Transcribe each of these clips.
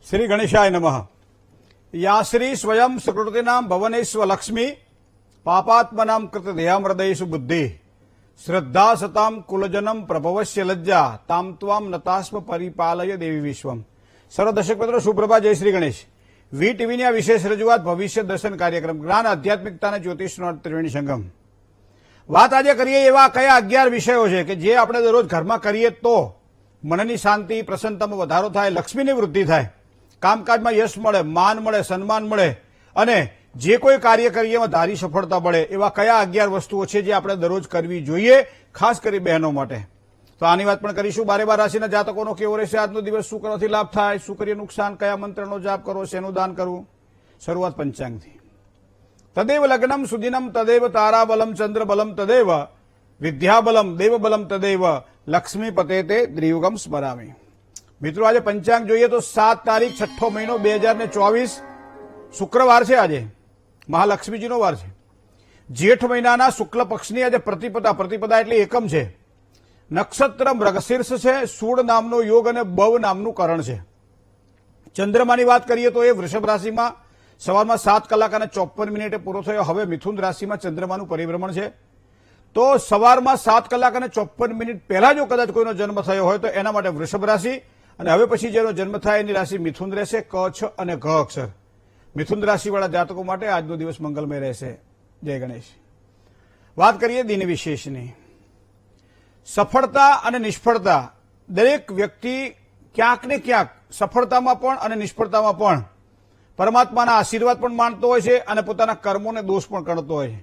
श्री गणेशाय नमः। या श्री स्वयं सुकृतिनां भवनेष्व लक्ष्मी पापात्मनां कृतदेहं हृदयेषु बुद्धि श्रद्धा सतां कुलजनम प्रभवस्य लज्जा ताम त्वाम नतास्म परिपालय देवी विश्वम। सर्व दर्शक मित्रों सुप्रभात, जय श्री गणेश। વી ટીવીની આ વિશેષ રજૂઆત ભવિષ્ય દર્શન કાર્યક્રમ જ્ઞાન આધ્યાત્મિકતાના જ્યોતિષનો ત્રિવેણી સંગમ। વાત આજે કરીએ એવા કયા 11 વિષયો છે કે જે આપણે દરરોજ ઘરમાં કરીએ તો મનની શાંતિ, પ્રસન્નતામાં વધારો થાય, લક્ષ્મીની વૃદ્ધિ થાય, કામકાજમાં યશ મળે, માન મળે, સન્માન મળે અને જે કોઈ કાર્ય કરીએ એમાં ધારી સફળતા મળે। એવા કયા 11 વસ્તુઓ છે જે આપણે દરરોજ કરવી જોઈએ, ખાસ કરી બહેનો માટે। તો આની વાત પણ કરીશું। 12 રાશિના જાતકોનો કેવો રહેશે આજનો દિવસ, શું કરવાથી લાભ થાય, શું કરીએ નુકસાન, કયા મંત્રનો જાપ કરવો, શેનું દાન કરવું। શરૂઆત પંચાંગથી। તદેવ લગ્નમ સુદિનમ તદેવ તારાબલમ ચંદ્રબલમ તદેવ વિદ્યાબલમ દેવબલમ તદેવ લક્ષ્મી પતેતે દ્રિયુગમ સ્મરામી। મિત્રો આજે પંચાંગ જોઈએ તો 7 તારીખ 6ઠો મહિનો 2024 શુક્રવાર છે। આજે મહાલક્ષ્મીજીનો વાર છે। જેઠ મહિનાના શુક્લ પક્ષની આજે પ્રતિપદા એટલે એકમ છે। નક્ષત્ર મૃગશીર્ષ છે, સૂળ નામનો યોગ અને બવ નામનું કરણ છે। ચંદ્રમાની વાત કરીએ તો એ વૃષભ રાશિમાં સવારમાં 7:54 પૂરો થયો। હવે મિથુન રાશિમાં ચંદ્રમાનું પરિભ્રમણ છે। તો સવારમાં 7:54 પહેલા જો કદાચ કોઈનો જન્મ થયો હોય તો એના માટે વૃષભ રાશિ, અને હવે પછી જેનો જન્મ થાય એની રાશિ મિથુન રહેશે, ક, છ અને ઘ અક્ષર। મિથુન રાશિવાળા જાતકો માટે આજનો દિવસ મંગલમય રહેશે। જય ગણેશ। વાત કરીએ દિન વિશેષની। સફળતા અને નિષ્ફળતા, દરેક વ્યક્તિ ક્યાંક ને ક્યાંક સફળતામાં પણ અને નિષ્ફળતામાં પણ પરમાત્માના આશીર્વાદ પણ માનતો હોય છે અને પોતાના કર્મોને દોષ પણ ગણતો હોય છે।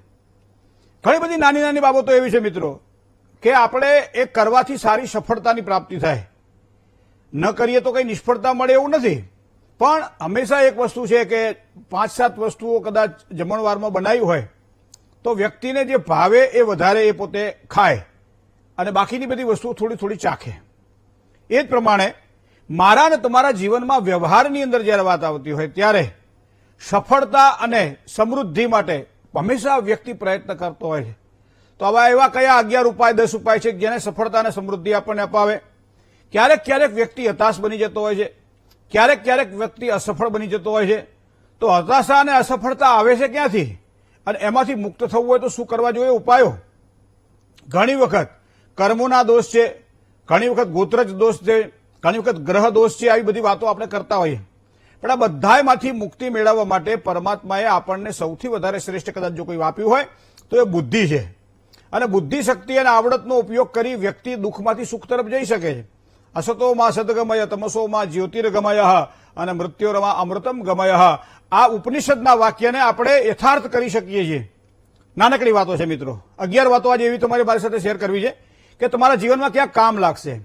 ઘણી બધી નાની નાની બાબતો એવી છે મિત્રો કે આપણે એ કરવાથી સારી સફળતાની પ્રાપ્તિ થાય, ન કરીએ તો કંઈ નિષ્ફળતા મળે એવું નથી। પણ હંમેશા એક વસ્તુ છે કે 5-7 વસ્તુઓ કદાચ જમણવારમાં બનાવી હોય તો વ્યક્તિને જે ભાવે એ વધારે એ પોતે ખાય અને બાકીની બધી વસ્તુઓ થોડી થોડી ચાખે। એ જ પ્રમાણે મારા અને તમારા જીવનમાં વ્યવહારની અંદર જ્યારે વાત આવતી હોય ત્યારે સફળતા અને સમૃદ્ધિ માટે હંમેશા વ્યક્તિ પ્રયત્ન કરતો હોય છે। તો આવા એવા કયા 11 ઉપાય, 10 ઉપાય છે જેને સફળતા અને સમૃદ્ધિ આપણને અપાવે। ક્યારેક ક્યારેક વ્યક્તિ હતાશ બની જતો હોય છે, ક્યારેક ક્યારેક વ્યક્તિ અસફળ બની જતો હોય છે। તો હતાશા અને અસફળતા આવે છે ક્યાંથી અને એમાંથી મુક્ત થવું હોય તો શું કરવા જોઈએ ઉપાયો? ઘણી વખત કર્મોના દોષ છે, ઘણી વખત ગોત્રજ દોષ છે, ઘણી વખત ગ્રહ દોષ છે, આવી બધી વાતો આપણે કરતા હોઈએ। પણ આ બધામાંથી મુક્તિ મેળવવા માટે પરમાત્માએ આપણને સૌથી વધારે શ્રેષ્ઠ કદાચ જો કોઈ આપ્યું હોય તો એ બુદ્ધિ છે। અને બુદ્ધિ, શક્તિ અને આવડતનો ઉપયોગ કરી વ્યક્તિ દુઃખમાંથી સુખ તરફ જઈ શકે છે। અસતોમાં સદગમય તમસોમાં જ્યોતિર્ગમય અને મૃત્યોરમાં અમૃતમ ગમય, આ ઉપનિષદના વાક્યને આપણે યથાર્થ કરી શકીએ છીએ। નાનકડી વાતો છે મિત્રો। 11 વાતો આજે એવી તમારી મારી સાથે શેર કરવી છે કે તમારા જીવનમાં ક્યાંક કામ લાગશે।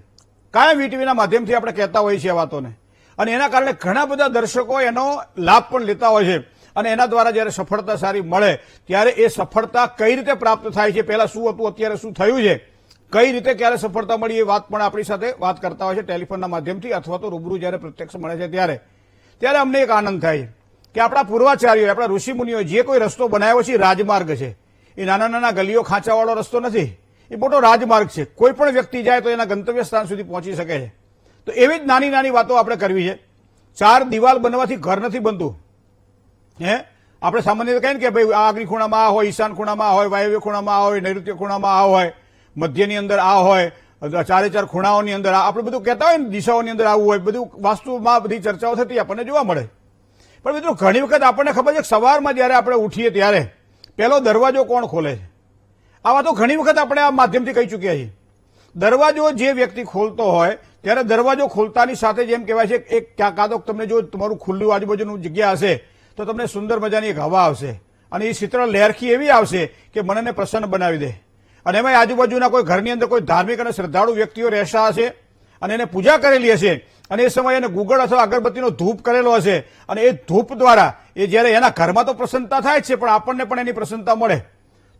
કાયમ વી ટીવીના માધ્યમથી આપણે કહેતા હોઈએ છીએ આ વાતોને, અને એના કારણે ઘણા બધા દર્શકો એનો લાભ પણ લેતા હોય છે અને એના દ્વારા જ્યારે સફળતા સારી મળે ત્યારે એ સફળતા કઈ રીતે પ્રાપ્ત થાય છે, પહેલા શું હતું, અત્યારે શું થયું છે, કઈ રીતે ક્યારે સફળતા મળી, એ વાત પણ આપણી સાથે વાત કરતા હોય છે ટેલિફોનના માધ્યમથી અથવા તો રૂબરૂ જ્યારે પ્રત્યક્ષ મળે છે ત્યારે અમને એક આનંદ થાય કે આપણા પૂર્વાચાર્યોએ, આપણા ઋષિમુનિઓએ જે કોઈ રસ્તો બનાવ્યો છે એ રાજમાર્ગ છે। એ નાના નાના ગલીઓ ખાંચાવાળો રસ્તો નથી, એ મોટો રાજમાર્ગ છે। કોઈ પણ વ્યક્તિ જાય તો એના ગંતવ્ય સ્થાન સુધી પહોંચી શકે છે। તો એવી જ નાની નાની વાતો આપણે કરવી છે। 4 દિવાલ બનવાથી ઘર નથી બનતું। આપણે સામાન્ય રીતે કહીએ ને કે ભાઈ આગની ખૂણામાં આ હોય, ઈશાન ખૂણામાં આ હોય, વાયવ્ય ખૂણામાં આ હોય, નૈઋત્ય ખૂણામાં આ હોય, મધ્યની અંદર આ હોય, 4 ખૂણાઓની અંદર આપણે બધું કહેતા હોય ને, દિશાઓની અંદર આવું હોય, બધું વાસ્તુમાં બધી ચર્ચાઓ થતી આપણને જોવા મળે। પણ મિત્રો ઘણી વખત આપણને ખબર છે કે સવારમાં જ્યારે આપણે ઉઠીએ ત્યારે પહેલો દરવાજો કોણ ખોલે છે? આ વાતો ઘણી વખત આપણે આ માધ્યમથી કહી ચૂક્યા છીએ। દરવાજો જે વ્યક્તિ ખોલતો હોય ત્યારે દરવાજો ખોલતાની સાથે જેમ કહેવાય છે એક કાં તો તમને જો તમારું ખુલ્લું આજુબાજુનું જગ્યા હશે તો તમને સુંદર મજાની એક હવા આવશે અને એ શીતળ લહેરખી એવી આવશે કે મનને પ્રસન્ન બનાવી દે। અને એમાં આજુબાજુના કોઈ ઘરની અંદર કોઈ ધાર્મિક અને શ્રદ્ધાળુ વ્યક્તિઓ રહેતા હશે અને એને પૂજા કરેલી હશે અને એ સમયે એને ગુગળ અથવા અગરબત્તીનો ધૂપ કરેલો હશે અને એ ધૂપ દ્વારા એ જ્યારે એના ઘરમાં તો પ્રસન્નતા થાય જ છે પણ આપણને પણ એની પ્રસન્નતા મળે।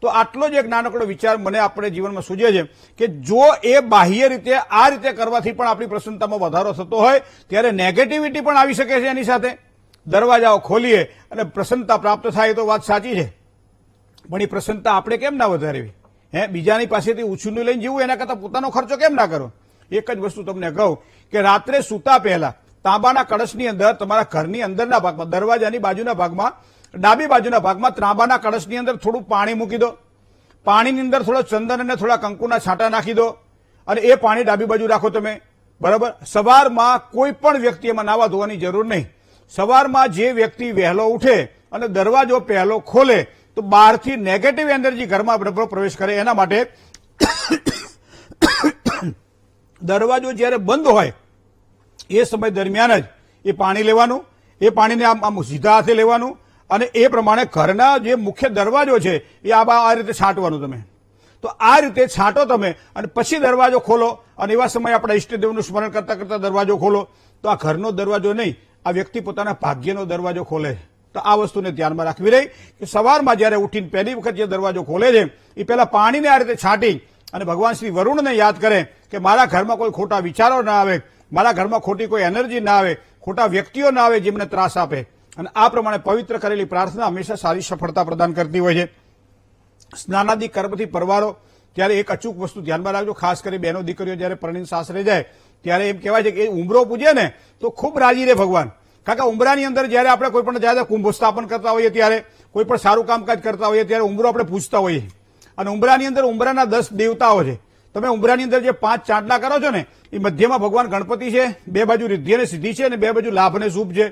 તો આટલો જ એક નાનકડો વિચાર મને આપણે જીવનમાં સૂજે છે કે જો એ બાહ્ય રીતે આ રીતે કરવાથી પણ આપણી પ્રસન્નતામાં વધારો થતો હોય ત્યારે નેગેટિવિટી પણ આવી શકે છે એની સાથે। દરવાજાઓ ખોલીએ અને પ્રસન્નતા પ્રાપ્ત થાય તો વાત સાચી છે, પણ એ પ્રસન્નતા આપણે કેમ ના વધારવી? બીજાની પાસેથી ઉછીનું લઈને જીવવું એના કરતાં પોતાનો ખર્ચો કેમ ના કરો? એક જ વસ્તુ તમને કહું કે રાત્રે સૂતા પહેલા તાંબાના કળશની અંદર તમારા ઘરની અંદરના ભાગમાં, દરવાજાની બાજુના ભાગમાં, ડાબી બાજુના ભાગમાં તાંબાના કળશની અંદર થોડું પાણી મૂકી દો. પાણીની અંદર થોડો ચંદન અને થોડા કંકુના છાંટા નાખી દો અને એ પાણી ડાબી બાજુ રાખો તમે. બરાબર. સવારમાં કોઈ પણ વ્યક્તિ એમાં નાવા ધોવાની જરૂર નહીં. સવારમાં જે વ્યક્તિ વહેલો ઉઠે અને દરવાજો પહેલો ખોલે તો બહારથી નેગેટિવ એનર્જી ઘરમાં પ્રવેશ કરે. એના માટે દરવાજો જ્યારે બંધ હોય એ સમય દરમિયાન જ એ પાણી લેવાનું, એ પાણીને આમ સીધા હાથે લેવાનું અને એ પ્રમાણે ઘરના જે મુખ્ય દરવાજો છે એ આ રીતે છાંટવાનું તમે. તો આ રીતે છાંટો તમે અને પછી દરવાજો ખોલો અને એવા સમયે આપણા ઈષ્ટદેવનું સ્મરણ કરતા કરતા દરવાજો ખોલો. તો આ ઘરનો દરવાજો નહીં, આ વ્યક્તિ પોતાના ભાગ્યનો દરવાજો ખોલે. તો આ વસ્તુને ધ્યાનમાં રાખવી રહી કે સવારમાં જયારે ઉઠીને પહેલી વખત જે દરવાજો ખોલે છે એ પહેલા પાણીને આ રીતે છાંટી અને ભગવાન શ્રી વરુણને યાદ કરે કે મારા ઘરમાં કોઈ ખોટા વિચારો ના આવે, મારા ઘરમાં ખોટી કોઈ એનર્જી ના આવે, ખોટા વ્યક્તિઓ ના આવે જે મને ત્રાસ આપે. અને આ પ્રમાણે પવિત્ર કરેલી પ્રાર્થના હંમેશા સારી સફળતા પ્રદાન કરતી હોય છે. સ્નાનાદિ કર્મથી પરવારો ત્યારે એક અચૂક વસ્તુ ધ્યાનમાં રાખજો, ખાસ કરી બહેનો દીકરીઓ જયારે પરણીને સાસરે જાય ત્યારે એમ કહેવાય છે કે ઉંબરો પૂજે ને તો ખૂબ રાજી રહે ભગવાન. કારણ કે ઉંબરાની અંદર જયારે આપણે કોઈ પણ જ્યારે કુંભ સ્થાપન કરતા હોઈએ, ત્યારે કોઈ પણ સારું કામકાજ કરતા હોઈએ ત્યારે ઉંબરો આપણે પૂજતા હોઈએ. અને ઉંબરાની અંદર ઉંબરાના 10 દેવતાઓ છે. તમે ઉંબરાની અંદર જે 5 ચાંદલા કરો છો ને એ મધ્યમાં ભગવાન ગણપતિ છે, બે બાજુ રિદ્ધિ અને સિદ્ધિ છે અને બે બાજુ લાભ અને શુભ છે.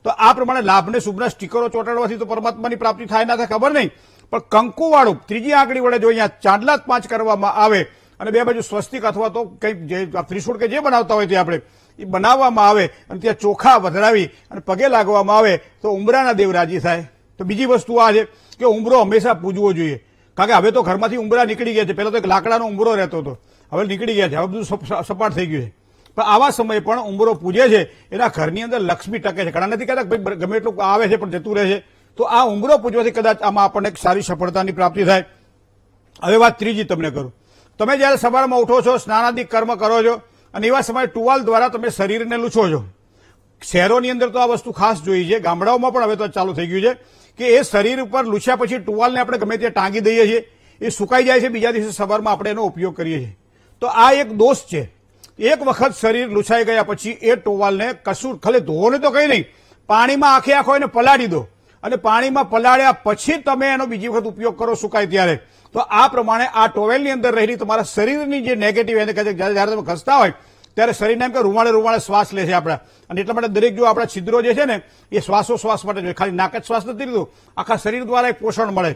તો આ પ્રમાણે લાભ અને શુભના સ્ટીકરો ચોંટાડવાથી તો પરમાત્માની પ્રાપ્તિ થાય ના થાય ખબર નહીં, પણ કંકુવાળું ત્રીજી આંગળી વડે જો અહીંયા ચાંદલા 5 કરવામાં આવે અને બે બાજુ સ્વસ્તિક અથવા તો કંઈક ત્રિશૂળ કે જે બનાવતા હોય તે આપણે એ બનાવવામાં આવે અને ત્યાં ચોખા વધરાવી અને પગે લાગવામાં આવે તો ઉંબરાના દેવ રાજી થાય. તો બીજી વસ્તુ આ છે કે ઉંબરો હંમેશા પૂજવો જોઈએ. કારણ કે હવે તો ઘરમાંથી ઉંબરા નીકળી ગયા છે. પહેલા તો એક લાકડાનો ઉંબરો રહેતો હતો, હવે નીકળી ગયા છે, હવે બધું સપાટ થઈ ગયું છે. પણ આવા સમયે પણ ઉંબરો પૂજે છે એના ઘરની અંદર લક્ષ્મી ટકે છે. ઘણા નથી કહેતા ભાઈ ગમે એટલું આવે છે પણ જતું રહે છે. તો આ ઉંબરો પૂજવાથી કદાચ આમાં આપણને સારી સફળતાની પ્રાપ્તિ થાય. હવે વાત ત્રીજી તમને કરું. તમે જયારે સવારમાં ઉઠો છો, સ્નાનાદિક કર્મ કરો છો અને એવા સમયે ટુવાલ દ્વારા તમે શરીરને લૂછો છો. શહેરોની અંદર તો આ વસ્તુ ખાસ જોઈ છે, ગામડાઓમાં પણ હવે તો ચાલુ થઈ ગયું છે કે એ શરીર ઉપર લૂછ્યા પછી ટુવાલને આપણે ગમે ત્યાં ટાંગી દઈએ છીએ, એ સુકાઈ જાય છે, બીજા દિવસે સવારમાં આપણે એનો ઉપયોગ કરીએ છીએ. તો આ એક દોષ છે. એક વખત શરીર લૂછાઈ ગયા પછી એ ટોવાલને કશું ખાલી ધોવો તો કઈ નહીં, પાણીમાં આખો એને પલાળી દો અને પાણીમાં પલાળ્યા પછી તમે એનો બીજી વખત ઉપયોગ કરો સુકાય ત્યારે. તો આ પ્રમાણે આ ટોવેલની અંદર રહેલી તમારા શરીરની જે નેગેટિવ એને કહે છે જયારે તમે ખસતા હોય ત્યારે શરીરને એમ કે રૂમાળે શ્વાસ લે છે આપણા. અને એટલા માટે દરેક જો આપણા છિદ્રો જે છે ને એ શ્વાસોશ્વાસ માટે જોઈએ, ખાલી નાક જ શ્વાસ નથી લીધું, આખા શરીર દ્વારા એક પોષણ મળે.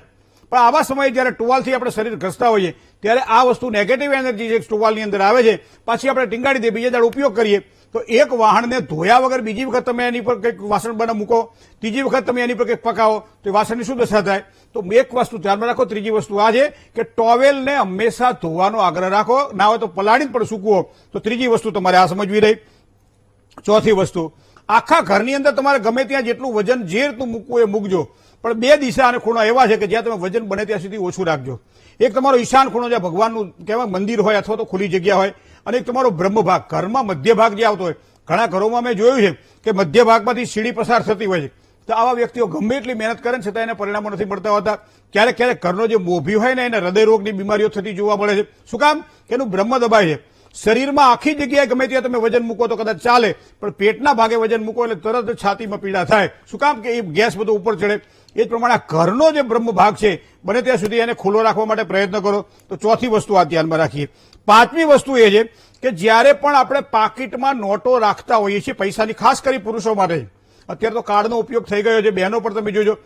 પણ આવા સમયે જયારે ટુવાલથી આપણે શરીર ઘસતા હોઈએ ત્યારે આ વસ્તુ નેગેટિવ એનર્જી જે ટુવાલની અંદર આવે છે પાછી આપણે ટીંગાડી દઈએ, બીજા દાડે ઉપયોગ કરીએ. તો એક વાહણને ધોયા વગર બીજી વખત તમે એની પર કંઈક વાસણ બને મૂકો, ત્રીજી વખત તમે એની પર કંઈક પકાવો તો એ વાસણની શું દશા થાય. તો એક વસ્તુ ધ્યાનમાં રાખો. ત્રીજી વસ્તુ આ છે કે ટોવેલને હંમેશા ધોવાનો આગ્રહ રાખો, ના હોય તો પલાળીને પણ સૂકવો. તો ત્રીજી વસ્તુ તમારે આ સમજવી રહી. ચોથી વસ્તુ, આખા ઘરની અંદર તમારે ગમે ત્યાં જેટલું વજન જે રીતનું મૂકવું એ મૂકજો, પણ 2 દિશા અને ખૂણો એવા છે કે જ્યાં તમે વજન બને ત્યાં સુધી ઓછું રાખજો. એક તમારો ઈશાન ખૂણો જ્યાં ભગવાનનું કહેવાય મંદિર હોય અથવા તો ખુલ્લી જગ્યા હોય, અને એક તમારો બ્રહ્મ ભાગ, ઘરમાં મધ્ય ભાગ જે આવતો હોય. ઘણા ઘરોમાં મેં જોયું છે કે મધ્ય ભાગમાંથી સીડી પસાર થતી હોય છે. તો આવા વ્યક્તિઓ ગમે એટલી મહેનત કરે છતાં એને પરિણામો નથી મળતા હોતા. ક્યારેક ક્યારેક ઘરનો જે મોભી હોય ને એને હૃદયરોગની બીમારીઓ થતી જોવા મળે છે. શું કામ? કે એનું બ્રહ્મ દબાય છે. શરીરમાં આખી જગ્યાએ ગમે ત્યાં તમે વજન મૂકો તો કદાચ ચાલે, પણ પેટના ભાગે વજન મૂકો એટલે તરત જ છાતીમાં પીડા થાય. શું કામ? કે એ ગેસ બધો ઉપર ચડે. એ જ પ્રમાણે ઘરનો જે બ્રહ્મ ભાગ છે બને ત્યાં સુધી એને ખુલ્લો રાખવા માટે પ્રયત્ન કરો. તો ચોથી વસ્તુ આ ધ્યાનમાં રાખીએ. પાંચમી વસ્તુ એ છે કે જ્યારે પણ આપણે પાકીટમાં નોટો રાખતા હોઈએ છીએ પૈસાની, ખાસ કરી પુરુષો માટે, અત્યારે તો કાર્ડનો ઉપયોગ થઈ ગયો છે, બહેનો પણ તમે જોજો,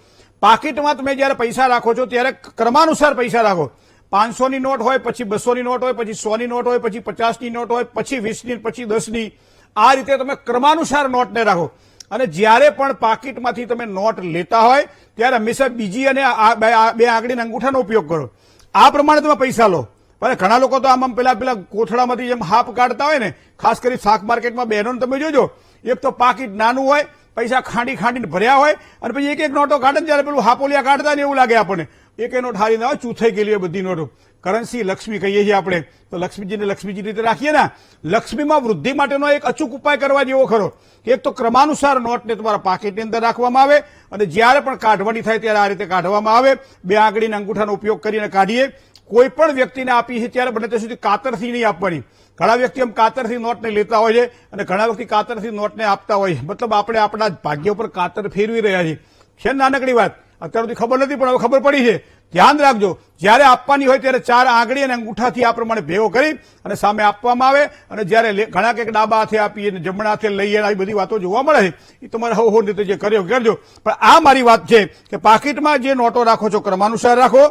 પાકીટમાં તમે જયારે પૈસા રાખો છો ત્યારે ક્રમાનુસાર પૈસા રાખો. 500ની નોટ હોય, પછી 200ની નોટ હોય, પછી 100ની નોટ હોય, પછી 50ની નોટ હોય, પછી 20ની, પછી 10ની. આ રીતે તમે ક્રમાનુસાર નોટને રાખો. અને જ્યારે પણ પાકીટમાંથી તમે નોટ લેતા હોય ત્યારે હંમેશા બીજી અને 2 આંગળીના અંગૂઠાનો ઉપયોગ કરો. આ પ્રમાણે તમે પૈસા લો. પણ ઘણા લોકો તો આમ પેલા કોથળામાંથી જેમ હાપ કાઢતા હોય ને, ખાસ કરી શાક માર્કેટમાં બહેનોને તમે જોજો, એક તો પાકીટ નાનું હોય, પૈસા ખાંડીને ભર્યા હોય અને પછી એક નોટો કાઢે ને ત્યારે પેલું હાપોલિયા કાઢતા ને એવું લાગે આપણને. એક નોટ હારી ના હોય, ચૂથાઈ ગયેલી હોય બધી નોટો. કરન્સી લક્ષ્મી કહીએ છીએ આપણે, તો લક્ષ્મીજીને લક્ષ્મીજી રીતે રાખીએ ને. લક્ષ્મીમાં વૃદ્ધિ માટેનો એક અચૂક ઉપાય કરવા જેવો ખરો. એક તો ક્રમાનુસાર નોટને તમારા પાકીટની અંદર રાખવામાં આવે અને જ્યારે પણ કાઢવાની થાય ત્યારે આ રીતે કાઢવામાં આવે. 2 આંગળીના અંગૂઠાનો ઉપયોગ કરીને કાઢીએ. કોઈ પણ વ્યક્તિને આપી છે ત્યારે બને ત્યાં સુધી કાતરથી નહીં આપવાની. ઘણા વ્યક્તિ એમ કાતરથી નોટને લેતા હોય છે અને ઘણા વ્યક્તિ કાતરથી નોટને આપતા હોય છે. મતલબ આપણે આપણા ભાગ્ય ઉપર કાતર ફેરવી રહ્યા છીએ. છે નાનકડી વાત, અત્યાર સુધી ખબર નથી પણ હવે ખબર પડી છે. ધ્યાન રાખજો, જ્યારે આપવાની હોય ત્યારે 4 આંગળી અને અંગૂઠાથી આ પ્રમાણે ભેગો કરી અને સામે આપવામાં આવે. અને જ્યારે ઘણા કંઈક ડાબા હાથે આપીએ ને જમણા હાથે લઈએ, આવી બધી વાતો જોવા મળે છે. એ તમારે હો રીતે જે કર્યો કરજો. પણ આ મારી વાત છે કે પાકીટમાં જે નોટો રાખો છો ક્રમાનુસાર રાખો.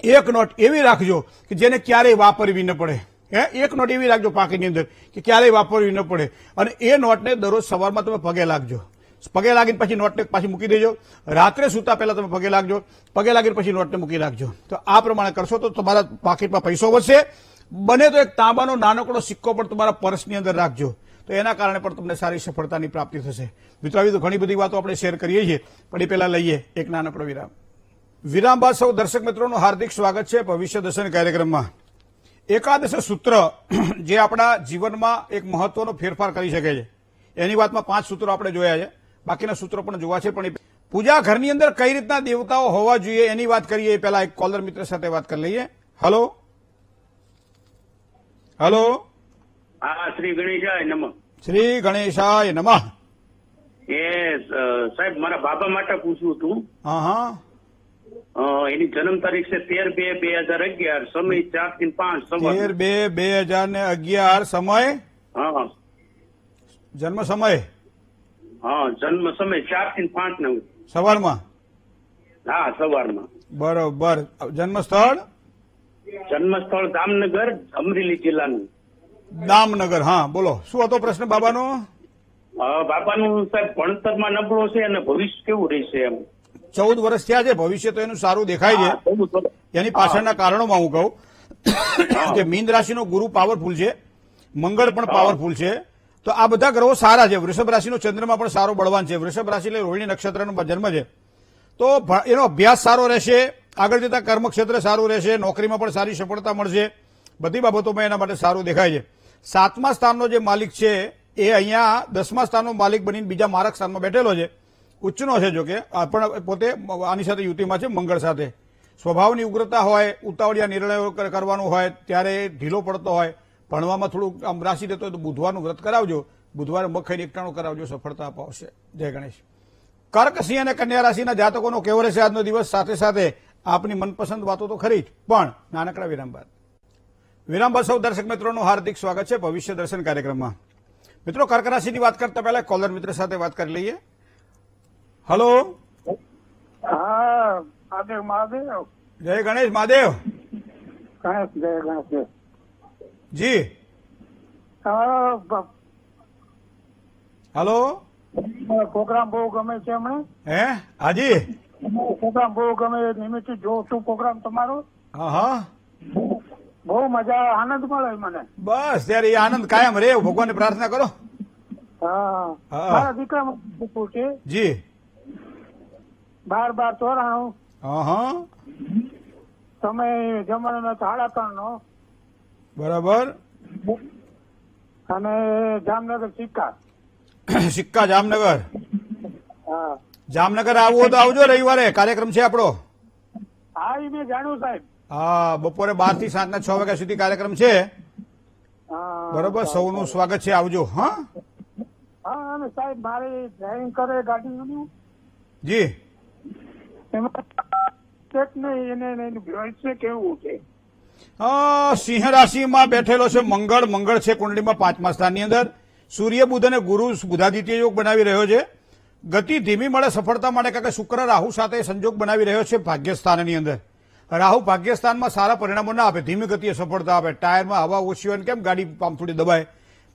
એક નોટ એવી રાખજો કે જેને ક્યારેય વાપરવી ન પડે. એક નોટ એવી રાખજો પાકીટની અંદર કે ક્યારેય વાપરવી ન પડે. અને એ નોટને દરરોજ સવારમાં તમે પગે લાગજો. પગે લાગીને પછી નોટને પાછી મૂકી દેજો. રાત્રે સૂતા પહેલા તમે પગે લાગજો. પગે લાગીને પછી નોટને મૂકી રાખજો. તો આ પ્રમાણે કરશો તો તમારા પાકીટમાં પૈસો વધશે. બને તો એક તાંબાનો નાનકડો સિક્કો પણ તમારા પર્સની અંદર રાખજો. તો એના કારણે પણ તમને સારી સફળતાની પ્રાપ્તિ થશે. મિત્રો, આવી તો ઘણી બધી વાતો આપણે શેર કરીએ છીએ, પણ એ પહેલા લઈએ એક નાનકડો વિરામ. વિરામ બાદ સૌ દર્શક મિત્રોનું હાર્દિક સ્વાગત છે ભવિષ્ય દર્શન કાર્યક્રમમાં. એકાદશ સૂત્ર જે આપણા જીવનમાં એક મહત્વનો ફેરફાર કરી શકે છે, એની વાતમાં 5 સૂત્રો આપણે જોયા છે. બાકીના સૂત્રો પણ જોવા છે. પણ પૂજા ઘરની અંદર કઈ રીતના દેવતાઓ હોવા જોઈએ એની વાત કરીએ. પહેલા એક કોલર મિત્ર સાથે વાત કરી લઈએ. Hello hello. હા, શ્રી ગણેશાય નમઃ. શ્રી ગણેશાય નમઃ. એ સાહેબ, મારા બાબા માટે પૂછવું હતું. હા હા. એની જન્મ તારીખ છે 13/2/2011, સમય 4 થી 5 સવાર. 13/2/2011 સમય. હા, જન્મ સમય. હા, જન્મ સમય 4 થી 5 ના સવારમાં. હા, સવારમાં. બરોબર. જન્મ સ્થળ. જન્મ સ્થળ દામનગર, અમરેલી જિલ્લાનું. દામનગર. હા, બોલો, શું હતો પ્રશ્ન બાબાનો? બાબાનું સાહેબ ભણતરમાં નબળો છે અને ભવિષ્ય કેવું રહેશે એમ. 14 વર્ષ થયા છે. ભવિષ્ય તો એનું સારું દેખાય છે. એની પાછળના કારણોમાં હું કહું કે મીન રાશિનો ગુરુ પાવરફુલ છે, મંગળ પણ પાવરફુલ છે. તો આ બધા ગ્રહો સારા છે. વૃષભ રાશિનો ચંદ્રમા પણ સારો બળવાન છે. વૃષભ રાશિ એટલે રોહિણી નક્ષત્રનો જન્મ છે. તો એનો અભ્યાસ સારો રહેશે. આગળ જતા કર્મક્ષેત્ર સારું રહેશે. નોકરીમાં પણ સારી સફળતા મળશે. બધી બાબતોમાં એના માટે સારું દેખાય છે. 7મા સ્થાનનો જે માલિક છે એ અહીંયા 10મા સ્થાનનો માલિક બનીને બીજા મારક સ્થાનમાં બેઠેલો છે. ઉચ્ચનો છે, જોકે પણ પોતે આની સાથે યુતિમાં છે મંગળ સાથે. સ્વભાવની ઉગ્રતા હોય, ઉતાવળિયા નિર્ણયો કરવાનું હોય, ત્યારે ઢીલો પડતો હોય. ભણવામાં થોડુંક આમ રાશિ રહેતો હોય તો બુધવારનું વ્રત કરાવજો. બુધવારે મગફળી એકટાણું કરાવજો, સફળતા અપાવશે. જય ગણેશ. કર્ક, સિંહ અને કન્યા રાશિના જાતકોનો કેવો રહેશે આજનો દિવસ? સાથે સાથે આપની મનપસંદ વાતો તો ખરી જ, પણ નાનકડા વિરામ બાદ. વિરામ બાદ સૌ દર્શક મિત્રોનું હાર્દિક સ્વાગત છે ભવિષ્ય દર્શન કાર્યક્રમમાં. મિત્રો, કર્ક રાશિની વાત કરતા પહેલા કોલર મિત્ર સાથે વાત કરી લઈએ. હલો. હા, મહાદેવ. જય ગણેશ મહાદેવ. જય ગણેશ. જી. હલો. પ્રોગ્રામ બહુ ગમે છે હમણાં. હે? હાજી. પ્રોગ્રામ બહુ ગમે, નિમિત્તે જોઉં છું પ્રોગ્રામ તમારો. હા હા. બહુ મજા, આનંદ મળે મને. બસ ત્યારે એ આનંદ કાયમ રહે, ભગવાનને પ્રાર્થના કરો. હા, હા. મારા દીકરા પૂછવું છે. જી. 12/12/94. હા હા. સમય જમવાનો 3:30 બરાબર. અને જામનગર સિક્કા. સિક્કા જામનગર. હા જામનગર આવવું હોય તો આવજો. રવિવારે કાર્યક્રમ છે આપણો. હા, એ મેં જાણ્યું સાહેબ. હા, બપોરે 12 થી સાંજના 6 વાગ્યા સુધી કાર્યક્રમ છે. હા, બરોબર. સૌનું સ્વાગત છે, આવજો. હા હા. અને સાહેબ, મારે ડ્રાઇવિંગ કરે ગાડીનું, જી. એમાં એને ભવિષ્ય કેવું છે? સિંહ રાશિમાં બેઠેલો છે મંગળ. મંગળ છે કુંડળીમાં 5મા સ્થાનની અંદર. સૂર્ય, બુધ અને ગુરુ બુધાદિત્ય યોગ બનાવી રહ્યો છે. ગતિ ધીમી મળે સફળતા માટે, કારણ કે શુક્ર રાહુ સાથે સંજોગ બનાવી રહ્યો છે ભાગ્યસ્થાનની અંદર. રાહુ ભાગ્યસ્થાનમાં સારા પરિણામો ના આપે, ધીમી ગતિએ સફળતા આપે. ટાયરમાં હવા ઓછી હોય, કેમ ગાડી આમ થોડી દબાય.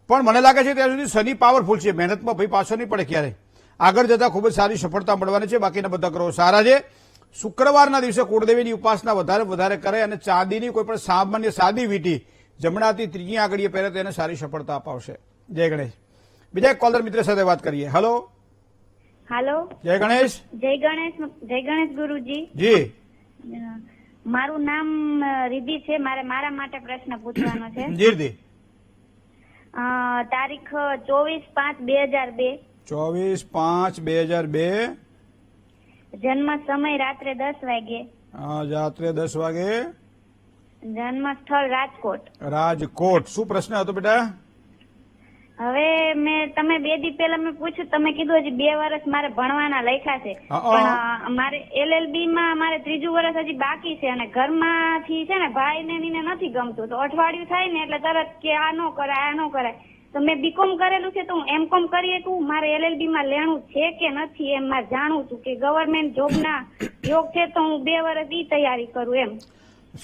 પણ મને લાગે છે ત્યાં સુધી શનિ પાવરફુલ છે. મહેનતમાં ભાઈ પાછો નહીં પડે ક્યારે. આગળ જતા ખૂબ જ સારી સફળતા મળવાની છે. બાકીના બધા ગ્રહો સારા છે. શુક્રવારના દિવસે કુળદેવીની ઉપાસના વધારે કરે અને ચાંદીની કોઈ પણ સામાન્ય સાદી વીંટી જમણાથી ત્રીજી આંગળીએ પહેરે તો એને સારી સફળતા અપાવશે. જય ગણેશ. બીજા એક કોલર મિત્ર સાથે વાત કરીએ. હલો. હાલો. જય ગણેશ. જય ગણેશ ગુરુજી. જી. મારું નામ રિધિ છે. મારે મારા માટે પ્રશ્ન પૂછવાનો છે. જી રિધિ. તારીખ 24/5/2002. 24/5/2002. જન્મ સમય રાત્રે 10 વાગે. રાત્રે 10 વાગે. જન્મ સ્થળ રાજકોટ. રાજકોટ. શું પ્રશ્ન હતો બેટા? હવે તમે 2 દી પહેલા મેં પૂછ્યું, તમે કીધું હજી 2 વર્ષ મારે ભણવાના લખ્યા છે, પણ મારે LLB માં મારે 3જું વર્ષ હજી બાકી છે, અને ઘરમાંથી છે ને ભાઈ ને નથી ગમતું, તો અઠવાડિયું થાય ને એટલે તરત કે આ ન કરાય, આ ન કરાય. તો મેં BCom કરેલું છે, તો હું M.Com કરી શકું? મારે LLB માં લેણું છે કે નથી એમ મારે જાણવું હતું, કે ગવર્મેન્ટ જોબના યોગ છે તો હું 2 વર્ષ ઈ તૈયારી કરું એમ.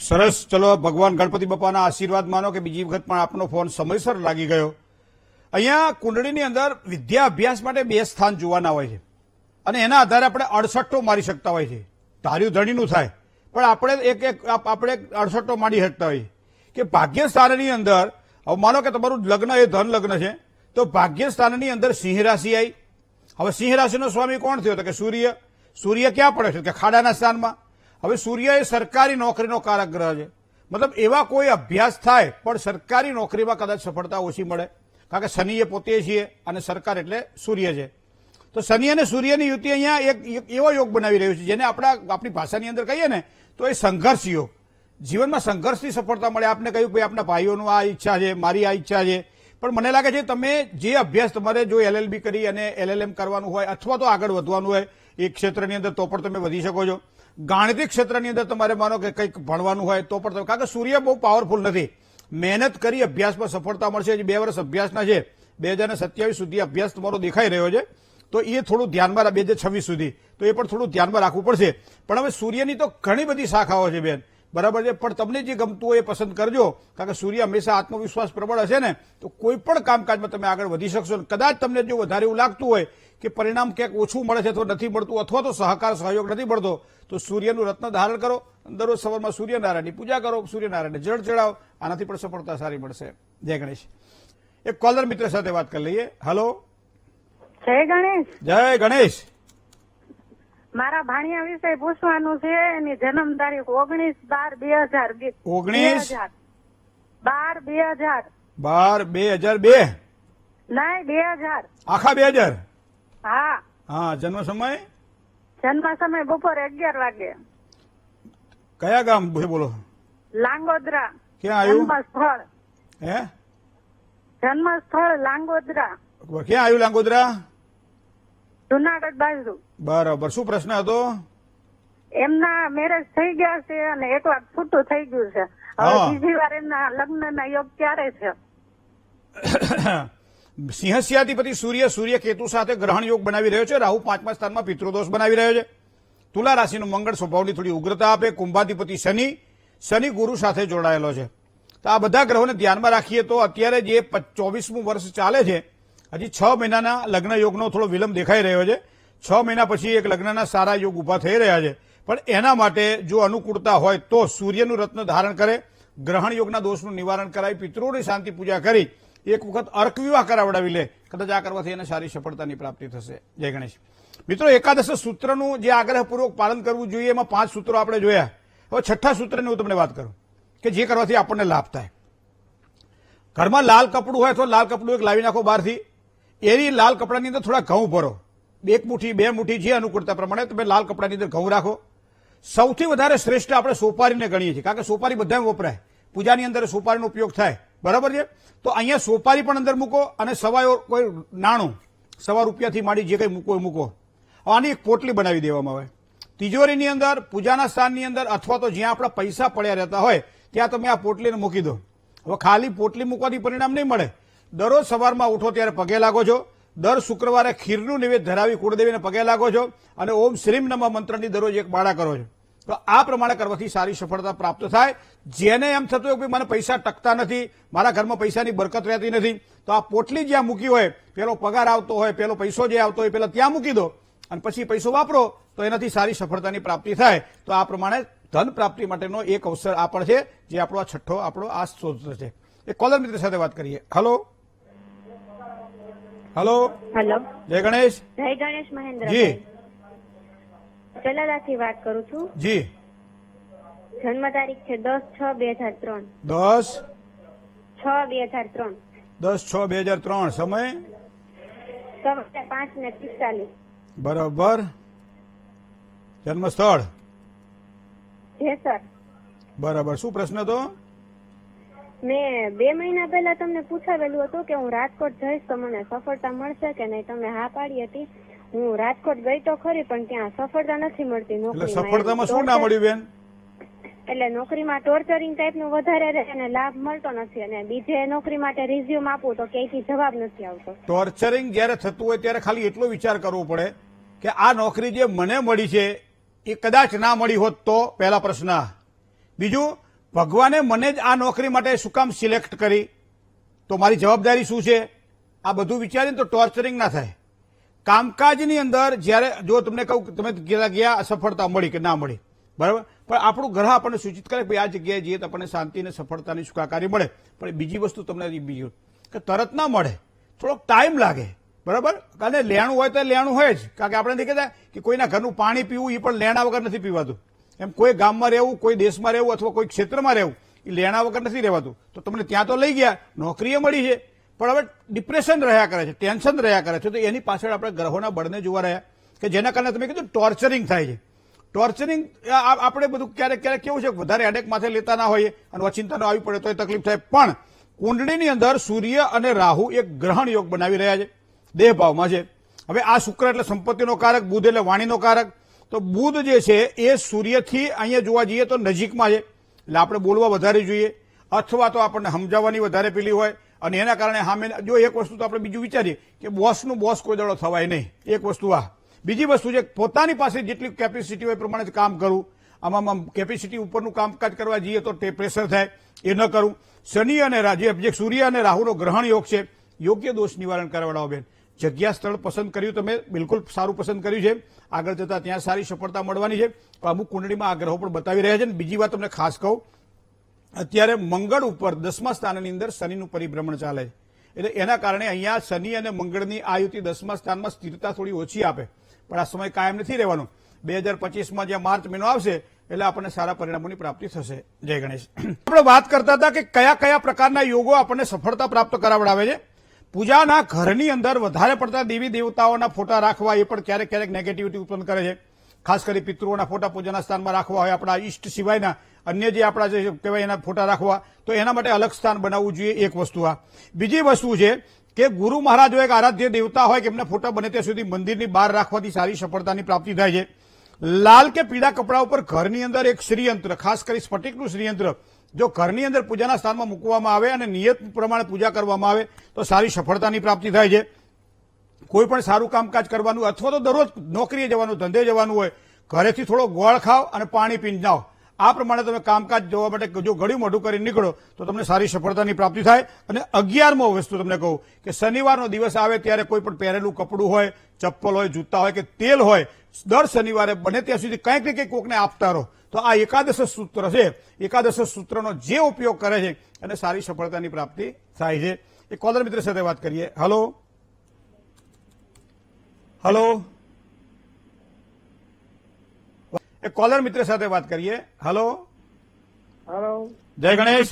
સરસ. ચલો, ભગવાન ગણપતિ બાપાના આશીર્વાદ માનો કે બીજી વખત પણ આપનો ફોન સમયસર લાગી ગયો. અહીંયા કુંડળીની અંદર વિદ્યા અભ્યાસ માટે 2 સ્થાન જોવાના હોય છે, અને એના આધારે આપણે 68 મારી શકતા હોય છે. ધાર્યું ધણીનું થાય, પણ આપણે 68 મારી શકતા હોઈએ કે ભાગ્ય સ્થાનની અંદર. હવે માનો કે તમારું લગ્ન એ ધન લગ્ન છે, તો ભાગ્ય સ્થાનની અંદર સિંહ રાશિ આવી. હવે સિંહ રાશિનો સ્વામી કોણ થયો? તો કે સૂર્ય. સૂર્ય ક્યાં પડે છે? કે ખાડાના સ્થાનમાં. હવે સૂર્ય એ સરકારી નોકરીનો કારક ગ્રહ છે. મતલબ એવા કોઈ અભ્યાસ થાય પણ સરકારી નોકરીમાં કદાચ સફળતા ઓછી મળે, કારણ કે શનિ એ પોતે છીએ અને સરકાર એટલે સૂર્ય છે. તો શનિ અને સૂર્યની યુતિ અહીંયા એક એવો યોગ બનાવી રહ્યો છે જેને આપણી ભાષાની અંદર કહીએ ને તો એ સંઘર્ષ યોગ. જીવનમાં સંઘર્ષથી સફળતા મળે. આપને કહ્યું કે આપણા ભાઈઓનું આ ઈચ્છા છે, મારી આ ઈચ્છા છે, પણ મને લાગે છે તમે જે અભ્યાસ તમારે જો LLB કરી અને LLM કરવાનું હોય અથવા તો આગળ વધવાનું હોય એ ક્ષેત્રની અંદર, તો પણ તમે વધી શકો છો. ગાણિતિક ક્ષેત્રની અંદર તમારે માનો કે કંઈક ભણવાનું હોય તો પણ, કારણ કે સૂર્ય બહુ પાવરફુલ નથી. મહેનત કરી અભ્યાસમાં સફળતા મળશે. 2 વર્ષ અભ્યાસના છે, 2027 સુધી અભ્યાસ તમારો દેખાઈ રહ્યો છે, તો એ થોડું ધ્યાનમાં 2026 સુધી, તો એ પણ થોડું ધ્યાનમાં રાખવું પડશે. પણ હવે સૂર્યની તો ઘણી બધી શાખાઓ છે બેન, બરાબર છે, પણ તમને જે ગમતું હોય એ પસંદ કરજો, કારણ કે સૂર્ય હંમેશા આત્મવિશ્વાસ પ્રબળ હશે ને તો કોઈ પણ કામકાજમાં તમે આગળ વધી શકશો. કદાચ તમને જો વધારે એવું લાગતું હોય કે પરિણામ ક્યાંક ઓછું મળે છે અથવા નથી મળતું, અથવા તો સહકાર સહયોગ નથી મળતો, તો સૂર્યનું રત્ન ધારણ કરો, દરરોજ સવારમાં સૂર્યનારાયણની પૂજા કરો, સૂર્યનારાયણને જળ ચડાવો, આનાથી પણ સફળતા સારી મળશે. જય ગણેશ. એક કોલર મિત્ર સાથે વાત કરી લઈએ. હેલો. જય ગણેશ. જય ગણેશ. મારા ભાણિયા વિશે પૂછવાનું છે. એની જન્મ તારીખ 19/12/2002. 19/12/2002. 12/2002. નહીં, 2000. આખા 2000? હા. હા. જન્મ સમય? જન્મ સમય બપોરે 11 વાગે. કયા ગામ બોલો? લાંગોદરા. ક્યાં આવ્યું? જન્મ સ્થળ. હે? જન્મ સ્થળ લાંગોદરા. ક્યાં આવ્યું લાંગોદરા? જુનાગઢ બાજુ. બરાબર. શું પ્રશ્ન હતો? એમના મેરેજ થઈ ગયા છે અને એક વાર છૂટું થઈ ગયું છે. હવે બીજી વાર એમના લગ્નના યોગ ક્યારે છે? સિંહસ્યાધિપતિ સૂર્ય કેતુ સાથે ગ્રહણ યોગ બનાવી રહ્યો છે. રાહુ 5મા સ્થાનમાં પિતૃદોષ બનાવી રહ્યો છે. તુલા રાશિનું મંગળ સ્વભાવની થોડી ઉગ્રતા આપે. કુંભાધિપતિ શનિ ગુરુ સાથે જોડાયેલો છે. તો આ બધા ગ્રહોને ધ્યાનમાં રાખીએ તો અત્યારે જે 24મું વર્ષ ચાલે છે, હજી 6 મહિનાના લગ્ન યોગનો થોડો વિલંબ દેખાઈ રહ્યો છે. 6 મહિના પછી એક લગ્નના સારા યોગ ઉભા થઈ રહ્યા છે, પણ એના માટે જો અનુકૂળતા હોય તો સૂર્યનું રત્ન ધારણ કરે, ગ્રહણ યોગના દોષનું નિવારણ કરાવી, પિતૃઓની શાંતિ પૂજા કરી એક વખત અર્ક વિવાહ કરાવડાવી લે, કદાચ આ કરવાથી એને સારી સફળતાની પ્રાપ્તિ થશે. જય ગણેશ. મિત્રો, એકાદશ સૂત્રનું જે આગ્રહપૂર્વક પાલન કરવું જોઈએ એમાં 5 સૂત્રો આપણે જોયા. હવે 6થા સૂત્રની હું તમને વાત કરું કે જે કરવાથી આપણને લાભ થાય. ઘરમાં લાલ કપડું હોય તો લાલ કપડું એક લાવી નાખો બહારથી. એની લાલ કપડાની અંદર થોડા ઘઉં ભરો, 1 મુઠ્ઠી 2 મુઠ્ઠી જે અનુકૂળતા પ્રમાણે તમે લાલ કપડાની અંદર ઘઉં રાખો. સૌથી વધારે શ્રેષ્ઠ આપણે સોપારીને ગણીએ છીએ, કારણ કે સોપારી બધામાં વપરાય, પૂજાની અંદર સોપારીનો ઉપયોગ થાય, બરાબર છે. તો અહીંયા સોપારી પણ અંદર મૂકો અને સવાયો કોઈ નાણું, ₹1 માંડી જે કંઈ મૂકો. આની એક પોટલી બનાવી દેવામાં આવે. તિજોરીની અંદર, પૂજાના સ્થાનની અંદર, અથવા તો જ્યાં આપણા પૈસા પડ્યા રહેતા હોય ત્યાં તમે આ પોટલીને મૂકી દો. હવે ખાલી પોટલી મૂકવાથી પરિણામ નહીં મળે. દરરોજ સવારમાં ઉઠો ત્યારે પગે લાગો છો. દર શુક્રવારે ખીરનું નૈવેદ્ય ધરાવી કુળદેવીને પગે લાગો છો અને ઓમ શ્રીમ નમઃ મંત્રની દરરોજ એક માળા કરો છો. તો આ પ્રમાણે કરવાથી સારી સફળતા પ્રાપ્ત થાય. જેને એમ થતું હોય કે મને પૈસા ટકતા નથી, મારા ઘરમાં પૈસાની બરકત રહેતી નથી, તો આ પોટલી જ્યાં મૂકી હોય, પેલો પગાર આવતો હોય, પેલો પૈસો જે આવતો હોય પેલા ત્યાં મૂકી દો અને પછી પૈસો વાપરો, તો એનાથી સારી સફળતાની પ્રાપ્તિ થાય. તો આ પ્રમાણે ધન પ્રાપ્તિ માટેનો એક અવસર આ પણ છે, જે આપણો આ છઠ્ઠો આ સ્ત્રોત છે. એક કોલર મિત્ર સાથે વાત કરીએ. હેલો. હેલો. જય ગણેશ. જય ગણેશ મહેન્દ્ર. જી. ચલાલાથી વાત કરું છું. જી. જન્મ તારીખ છે 10/6/2003. 10/6/2003. 10/6/2003. સમય? સવારે 5:45. બરાબર. જન્મ સ્થળ? જેસર. બરાબર. શું પ્રશ્ન હતો? મેં 2 મહિના પહેલા તમને પૂછાવેલું હતું કે હું રાજકોટ જઈશ તો મને સફળતા મળશે કે નહીં. તમે હા પાડી હતી. હું રાજકોટ ગઈ તો ખરી પણ ત્યાં સફળતા નથી મળતી એટલે નોકરીમાં. સફળતામાં શું ના મળ્યું બેન? એટલે નોકરીમાં ટોર્ચરિંગ ટાઈપનું વધારે રહે અને લાભ મળતો નથી, અને બીજે નોકરી માટે રિઝ્યુમ આપું તો ક્યાંયથી જવાબ નથી આવતો. ટોર્ચરિંગ જયારે થતું હોય ત્યારે ખાલી એટલો વિચાર કરવો પડે કે આ નોકરી જે મને મળી છે એ કદાચ ના મળી હોત તો, પહેલા પ્રશ્ન. બીજું, ભગવાને મને જ આ નોકરી માટે શું કામ સિલેક્ટ કરી, તો મારી જવાબદારી શું છે, આ બધું વિચારીને તો ટોર્ચરિંગ ના થાય. કામકાજની અંદર જયારે જો તમને કહું તમે ગયા અસફળતા મળી કે ના મળી, બરાબર, પણ આપણું ગ્રહ આપણને સૂચિત કરે કે આ જગ્યાએ જઈએ તો આપણને શાંતિ અને સફળતાની સુખાકારી મળે. પણ બીજી વસ્તુ તમને બીજું કે તરત ના મળે, થોડોક ટાઈમ લાગે, બરાબર. અને લેણું હોય તો લેણું હોય જ, કારણ કે આપણે નથી કહેતા કે કોઈના ઘરનું પાણી પીવું એ પણ લેણા વગર નથી પીવાતું. એમ કોઈ ગામમાં રહેવું, કોઈ દેશમાં રહેવું અથવા કોઈ ક્ષેત્રમાં રહેવું એ લેણા વગર નથી રહેવાતું. તો તમને ત્યાં તો લઈ ગયા, નોકરીએ મળી છે, પણ હવે ડિપ્રેશન રહ્યા કરે છે, ટેન્શન રહ્યા કરે છે. તો એની પાછળ આપણે ગ્રહોના બળને જોવા રહ્યા કે જેના કારણે તમે કીધું ટોર્ચરિંગ થાય છે. ટોર્ચરિંગ આપણે બધું ક્યારેક ક્યારેક કેવું છે વધારે હેડેક માથે લેતા ના હોઈએ અને અચિંતાનો આવી પડે તો એ તકલીફ થાય. પણ કુંડળીની અંદર સૂર્ય અને રાહુ એક ગ્રહણ યોગ બનાવી રહ્યા છે, દેહ ભાવમાં છે. હવે આ શુક્ર એટલે સંપત્તિનો કારક, બુધ એટલે વાણીનો કારક. તો બુધ જે છે એ સૂર્યથી અહીંયા જોવા જઈએ તો નજીકમાં છે, એટલે આપણે બોલવા વધારે જોઈએ અથવા તો આપણને સમજાવવાની વધારે પેલી હોય. અને એના કારણે સામે જો એક વસ્તુ તો આપણે બીજું વિચારીએ કે બોસનું બોસ કોઈ દાડો થવાય નહીં, એક વસ્તુ આ. બીજી વસ્તુ છે પોતાની પાસે જેટલી કેપેસિટી હોય એ પ્રમાણે કામ કરવું. આમાં કેપેસિટી ઉપરનું કામકાજ કરવા જઈએ તો પ્રેશર થાય, એ ન કરવું. શનિ અને જે સૂર્ય અને રાહુનો ગ્રહણ યોગ છે, યોગ્ય દોષ નિવારણ કરવાડાવો બેન. જગ્યા સ્થળ પસંદ કર્યું તમે, બિલકુલ સારું પસંદ કર્યું છે. આગળ જતા ત્યાં સારી સફળતા મળવાની છે. અમુક કુંડળીમાં આ ગ્રહો પણ બતાવી રહ્યા છે. બીજી વાત તમને ખાસ કહું, અત્યારે મંગળ ઉપર 10મા સ્થાનની અંદર શનિનું પરિભ્રમણ ચાલે છે, એટલે એના કારણે અહીંયા શનિ અને મંગળની આ યુતિ 10મા સ્થાનમાં સ્થિરતા થોડી ઓછી આપે. પણ આ સમય કાયમ નથી રહેવાનો. 2025માં જ્યાં માર્ચ મહિનો આવશે એટલે આપણને સારા પરિણામોની પ્રાપ્તિ થશે. જય ગણેશ. આપણે વાત કરતા હતા કે કયા કયા પ્રકારના યોગો આપણને સફળતા પ્રાપ્ત કરાવડાવે છે. પૂજાના ઘરની અંદર વધારે પડતા દેવી દેવતાઓના ફોટા રાખવા એ પણ ક્યારેક ક્યારેક નેગેટિવિટી ઉત્પન્ન કરે છે. ખાસ કરી પિતૃઓના ફોટા પૂજાના સ્થાનમાં રાખવા હોય, આપણા ઈષ્ટ સિવાયના અન્ય જે આપણા જે કહેવાય એના ફોટા રાખવા, તો એના માટે અલગ સ્થાન બનાવવું જોઈએ, એક વસ્તુ આ. બીજી વસ્તુ છે કે ગુરુ મહારાજ એક આરાધ્ય દેવતા હોય કે એમના ફોટા બને ત્યાં સુધી મંદિરની બહાર રાખવાથી સારી સફળતાની પ્રાપ્તિ થાય છે. લાલ કે પીળા કપડા ઉપર ઘરની અંદર એક શ્રીયંત્ર, ખાસ કરી સ્ફટિકનું શ્રીયંત્ર જો ઘરની અંદર પૂજાના સ્થાનમાં મૂકવામાં આવે અને નિયત પ્રમાણે પૂજા કરવામાં આવે તો સારી સફળતાની પ્રાપ્તિ થાય છે. કોઈ પણ સારું કામકાજ કરવાનું અથવા તો દરરોજ નોકરીએ જવાનું, ધંધે જવાનું હોય, ઘરેથી થોડો ગોળ ખાઓ અને પાણી પીને જાઓ. આ પ્રમાણે તમે કામકાજ જોવા માટે જો ગળ્યું મોઢું કરીને નીકળો તો તમને સારી સફળતાની પ્રાપ્તિ થાય. અને 11મો વસ્તુ તમને કહું કે શનિવારનો દિવસ આવે ત્યારે કોઈ પણ પહેરેલું કપડું હોય, ચપ્પલ હોય, જૂતા હોય કે તેલ હોય, દર શનિવારે બને ત્યાં સુધી કંઈક ને કંઈક કોકને આપતા રહો. તો આ એકાદશ સૂત્ર છે, એકાદશ સૂત્રનો જે ઉપયોગ કરે છે અને સારી સફળતાની પ્રાપ્તિ થાય છે. એક કોલર મિત્ર સાથે વાત કરીએ. હલો હલો એક કોલર મિત્ર સાથે વાત કરીએ. હલો હેલો, જય ગણેશ.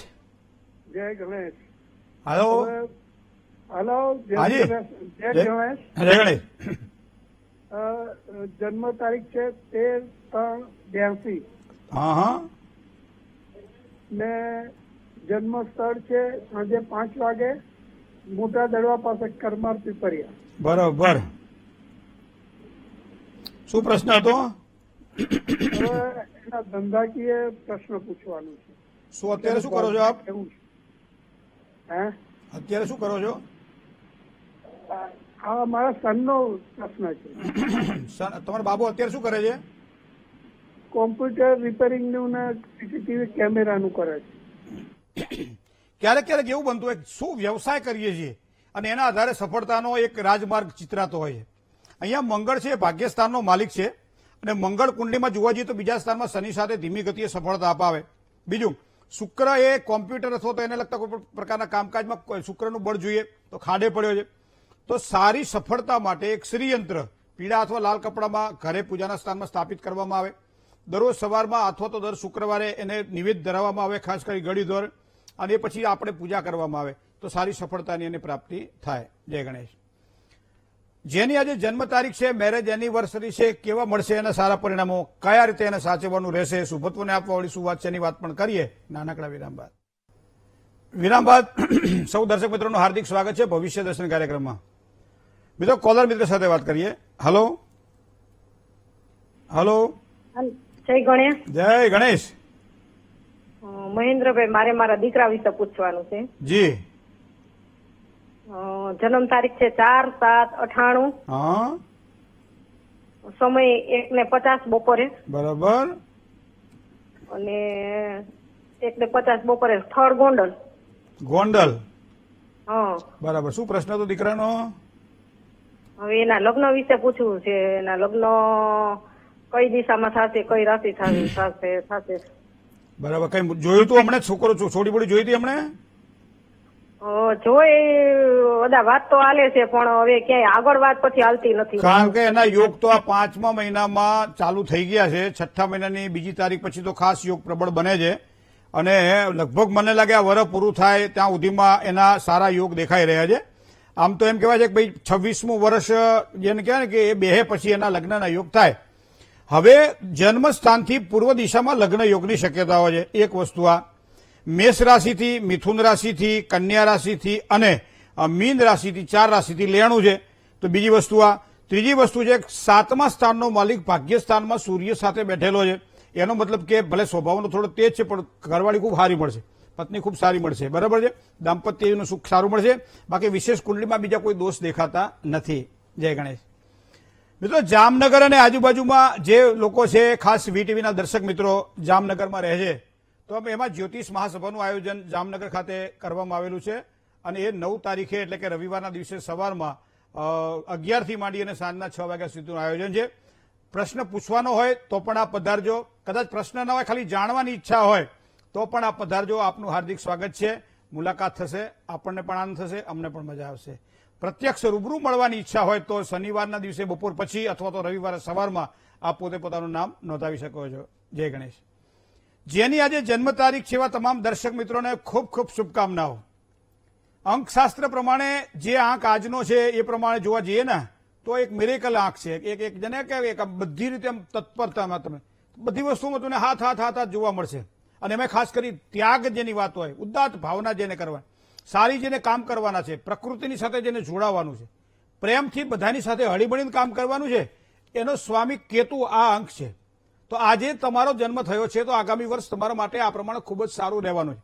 જય ગણેશ. હલો હેલો, હાજી. જય ગણેશ. જય ગણેશ. જન્મ તારીખ છે 13/3/82 હા હા. ને જન્મ સ્થળ છે સાંજે 5 વાગે મોટા દડવા પાસે કરમાર પીપરિયા. બરોબર. શું પ્રશ્ન હતો? હવે એના ધંધાકીય પ્રશ્ન પૂછવાનું છે. શું અત્યારે શું કરો છો આપ? કેવું છે? હે, અત્યારે શું કરો છો? આ મારા સનનો પ્રશ્ન છે. તમારો બાબુ અત્યારે શું કરે છે? કોમ્પ્યુટર રિપેરિંગનું ને સીસીટીવી કેમેરાનું કરે છે. ક્યારેક ક્યારેક એવું બનતું હોય શું વ્યવસાય કરીએ છીએ અને એના આધારે સફળતાનો એક રાજમાર્ગ ચિત્રાતો હોય છે. અહીંયા મંગળ છે, ભાગ્યસ્થાનનો માલિક છે અને મંગળ કુંડલીમાં જોવા જઈએ તો બીજા સ્થાનમાં શનિ સાથે ધીમી ગતિએ સફળતા અપાવે. બીજું, શુક્ર એ કોમ્પ્યુટર અથવા તો એને લગતા કોઈ પણ પ્રકારના કામકાજમાં શુક્રનું બળ જોઈએ તો ખાડે પડ્યો છે. તો સારી સફળતા માટે એક શ્રીયંત્ર પીળા અથવા લાલ કપડામાં ઘરે પૂજાના સ્થાનમાં સ્થાપિત કરવામાં આવે. દરરોજ સવારમાં અથવા તો દર શુક્રવારે એને નિવેદ ધરાવવામાં આવે, ખાસ કરી ગળી દોર, અને એ પછી આપણે પૂજા કરવામાં આવે તો સારી સફળતાની એને પ્રાપ્તિ થાય. જય ગણેશ. જેની આજે જન્મ તારીખ છે, મેરેજ એનિવર્સરી છે, કેવા મળશે એના સારા પરિણામો, કયા રીતે એને સાચવવાનું રહેશે, શુભત્વને આપવાવાળી શું વાત છે એની વાત પણ કરીએ નાનકડા વિરામ બાદ. વિરામ બાદ સૌ દર્શક મિત્રોનું હાર્દિક સ્વાગત છે ભવિષ્ય દર્શન કાર્યક્રમમાં. મિત્રો કોલર મિત્ર સાથે વાત કરીએ. Hello hello. જય ગણેશ. જય ગણેશ. મહેન્દ્રભાઈ, મારે મારા દીકરા વિશે પૂછવાનું છે. જી. જન્મ તારીખ છે 4/7/98. હા. સમય 1:50 બપોરે. બરાબર. અને 1:50 બપોરે. સ્થળ ગોંડલ. ગોંડલ. હા. બરાબર. શું પ્રશ્ન હતો દીકરાનો? હવે એના લગ્ન વિશે પૂછવું છે. એના લગ્ન કઈ દિશામાં થશે, કઈ રાશિ થશે. બરાબર. કઈ જોયું તું હમણાં? છોકરો છોડી બોડી જોઈ હતી હમણાં? જોઈ બધા વાત તો હાલે છે, પણ હવે ક્યાંય આગળ વાત પછી હાલતી નથી. કારણ કે એના યોગ તો આ 5મા મહિનામાં ચાલુ થઈ ગયા છે. 6થા મહિનાની 2જી તારીખ પછી તો ખાસ યોગ પ્રબળ બને છે અને લગભગ મને લાગે આ વર્ષ પૂરું થાય ત્યાં સુધીમાં એના સારા યોગ દેખાઈ રહ્યા છે. આમ તો એમ કહેવાય છે કે ભાઈ 26મું વર્ષ જેને કહેવાય ને કે એ બેહે પછી એના લગ્નના યોગ થાય. હવે જન્મ સ્થાનથી પૂર્વ દિશામાં લગ્ન યોગની શક્યતાઓ છે. એક વસ્તુ આ મેષ રાશિથી, મિથુન રાશિથી, કન્યા રાશિથી અને મીન રાશિથી 4 રાશિથી લેણું છે. તો બીજી વસ્તુ આ. ત્રીજી વસ્તુ છે 7મા સ્થાનનો માલિક ભાગ્યસ્થાનમાં સૂર્ય સાથે બેઠેલો છે. એનો મતલબ કે ભલે સ્વભાવનો થોડો તેજ છે પણ ઘરવાળી ખૂબ સારી મળશે, પત્ની ખૂબ સારી મળશે. બરાબર છે. દાંપત્યનું સુખ સારું મળશે. બાકી વિશેષ કુંડલીમાં બીજા કોઈ દોષ દેખાતા નથી. જય ગણેશ. મિત્રો જામનગર અને આજુબાજુમાં જે લોકો છે, ખાસ વીટીવીના દર્શક મિત્રો જામનગરમાં રહે છે, તો એમાં જ્યોતિષ મહાસભાનું આયોજન જામનગર ખાતે કરવામાં આવેલું છે અને એ 9 તારીખે એટલે કે રવિવારના દિવસે સવારમાં 11થી માંડી અને સાંજના 6 વાગ્યા સુધીનું આયોજન છે. પ્રશ્ન પૂછવાનો હોય તો પણ આપ પધારજો. કદાચ પ્રશ્ન ન હોય, ખાલી જાણવાની ઈચ્છા હોય તો પણ આપ પધારજો. આપનું હાર્દિક સ્વાગત છે. મુલાકાત થશે, આપણને પણ આનંદ થશે, અમને પણ મજા આવશે. પ્રત્યક્ષ રૂબરૂ મળવાની ઈચ્છા હોય તો શનિવારના દિવસે બપોર પછી અથવા તો રવિવારે સવારમાં આપ પોતે પોતાનું નામ નોંધાવી શકો છો. જય ગણેશ. જેની આજે જન્મ તારીખ છે એવા તમામ દર્શક મિત્રોને ખૂબ ખૂબ શુભકામનાઓ. અંકશાસ્ત્ર પ્રમાણે જે આંક આજનો છે એ પ્રમાણે જોવા જઈએ ને તો એક મિરેકલ આંક છે. એક જેને કે બધી રીતે તત્પરતામાં તમે બધી વસ્તુમાં તમને હાથ જોવા મળશે. અને એમાં ખાસ કરી ત્યાગ જેની વાત હોય, ઉદાત્ત ભાવના જેને કરવા, સારી જેને કામ કરવાના છે, પ્રકૃતિની સાથે જેને જોડાવાનું છે, પ્રેમથી બધાની સાથે હળીમળીને કામ કરવાનું છે, એનો સ્વામી કેતુ આ અંક છે. તો આજે તમારો જન્મ થયો છે તો આગામી વર્ષ તમારા માટે આ પ્રમાણે ખૂબ જ સારું રહેવાનું છે.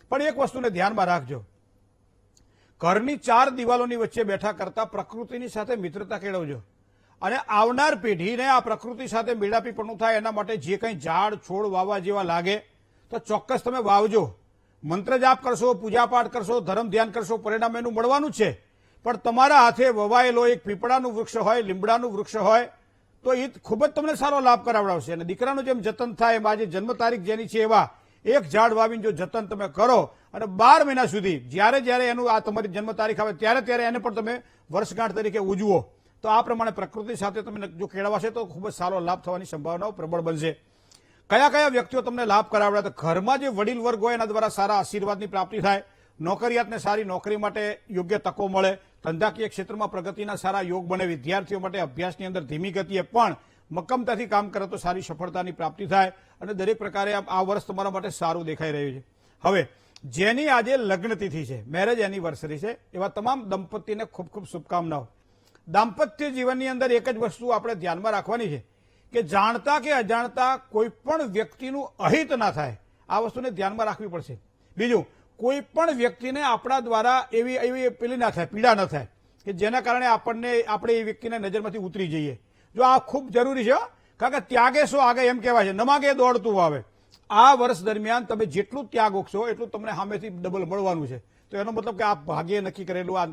પણ એક વસ્તુને ધ્યાનમાં રાખજો, ઘરની 4 દિવાલોની વચ્ચે બેઠા કરતા પ્રકૃતિની સાથે મિત્રતા કેળવજો અને આવનાર પેઢીને આ પ્રકૃતિ સાથે મેળાપીપણું થાય એના માટે જે કંઈ ઝાડ છોડ વાવવા જેવા લાગે તો ચોક્કસ તમે વાવજો. મંત્ર જાપ કરશો, પૂજાપાઠ કરશો, ધર્મ ધ્યાન કરશો, પરિણામ એનું મળવાનું જ છે. પણ તમારા હાથે વવાયેલો એક પીપળાનું વૃક્ષ હોય, લીમડાનું વૃક્ષ હોય તો એ ખૂબ જ તમને સારો લાભ કરાવડાવશે. અને દીકરાનું જેમ જતન થાય એમ આજે જન્મ તારીખ જેની છે એવા એક ઝાડ વાવીને જો જતન તમે કરો અને 12 મહિના સુધી જ્યારે એનું આ તમારી જન્મ તારીખ આવે ત્યારે એને પણ તમે વર્ષગાંઠ તરીકે ઉજવો તો આ પ્રમાણે પ્રકૃતિ સાથે તમે જો કેળવાશે તો ખૂબ જ સારો લાભ થવાની સંભાવનાઓ પ્રબળ બનશે. કયા વ્યક્તિઓ તમને લાભ કરાવડા? તો ઘરમાં જે વડીલ વર્ગ હોય એના દ્વારા સારા આશીર્વાદની પ્રાપ્તિ થાય, નોકરિયાતને સારી નોકરી માટે યોગ્ય તકો મળે, ધંધાકીય ક્ષેત્રમાં પ્રગતિના સારા યોગ બને, વિદ્યાર્થીઓ માટે અભ્યાસની અંદર ધીમી ગતિએ પણ મક્કમતાથી કામ કરે તો સારી સફળતાની પ્રાપ્તિ થાય અને દરેક પ્રકારે આ વર્ષ તમારા માટે સારું દેખાઈ રહ્યું છે. હવે જેની આજે લગ્ન તિથિ છે, મેરેજ એનિવર્સરી છે, એવા તમામ દંપતીને ખૂબ ખૂબ શુભકામનાઓ. દાંપત્ય જીવનની અંદર એક જ વસ્તુ આપણે ધ્યાનમાં રાખવાની છે કે જાણતા કે અજાણતા કોઈ પણ વ્યક્તિનું અહિત ના થાય, આ વસ્તુને ધ્યાનમાં રાખવી પડશે. બીજું, કોઈ પણ વ્યક્તિને આપણા દ્વારા એવી પેલી ના થાય, પીડા ન થાય કે જેના કારણે આપણે એ વ્યક્તિને નજરમાંથી ઉતરી જઈએ. જો આ ખૂબ જરૂરી છે, કારણ કે ત્યાગે સો આગે એમ કહેવાય છે, ન માગે દોડતું આવે. આ વર્ષ દરમિયાન તમે જેટલું ત્યાગ ઓકશો એટલું તમને સામેથી ડબલ મળવાનું છે. તો એનો મતલબ કે આ ભાગ્યે નક્કી કરેલું આ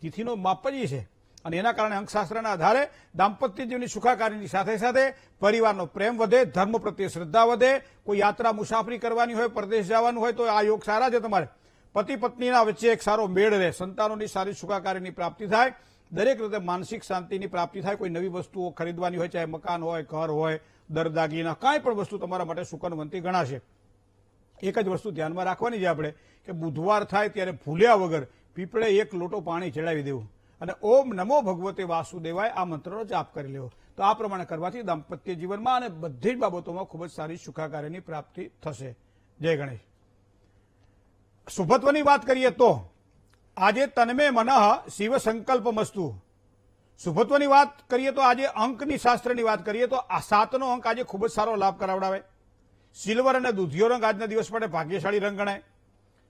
તિથિનો માપ જ છે. અને એના કારણે અંકશાસ્ત્રના આધારે દાંપત્ય જીવનની સુખાકારીની સાથે સાથે પરિવારનો પ્રેમ વધે, ધર્મ પ્રત્યે શ્રદ્ધા વધે, કોઈ યાત્રા મુસાફરી કરવાની હોય, પરદેશ જવાનું હોય તો આ યોગ સારા છે. તમારે પતિ પત્નીના વચ્ચે એક સારો મેળ રહે, સંતાનોની સારી સુખાકારીની પ્રાપ્તિ થાય, દરેક રીતે માનસિક શાંતિની પ્રાપ્તિ થાય. કોઈ નવી વસ્તુઓ ખરીદવાની હોય, ચાહે મકાન હોય, ઘર હોય, દરદાગીના કાંઈ પણ વસ્તુ તમારા માટે સુકનવંતી ગણાશે. એક જ વસ્તુ ધ્યાનમાં રાખવાની છે આપણે કે બુધવાર થાય ત્યારે ભૂલ્યા વગર પીપળે 1 લોટો પાણી ચડાવી દેવું અને ઓમ નમો ભગવતે વાસુદેવાય આ મંત્રનો જાપ કરી લેવો. તો આ પ્રમાણે કરવાથી દાંપત્ય જીવનમાં અને બધી જ બાબતોમાં ખૂબ જ સારી સુખાકારીની પ્રાપ્તિ થશે. જય ગણેશ. શુભત્વની વાત કરીએ તો આજે તન્મે મનઃ શિવ સંકલ્પમસ્તુ. શુભત્વની વાત કરીએ તો આજે અંકની શાસ્ત્રની વાત કરીએ તો આ 7નો અંક આજે ખૂબ જ સારો લાભ કરાવડાવે. સિલ્વર અને દૂધિયો રંગ આજના દિવસ માટે ભાગ્યશાળી રંગ ગણાય.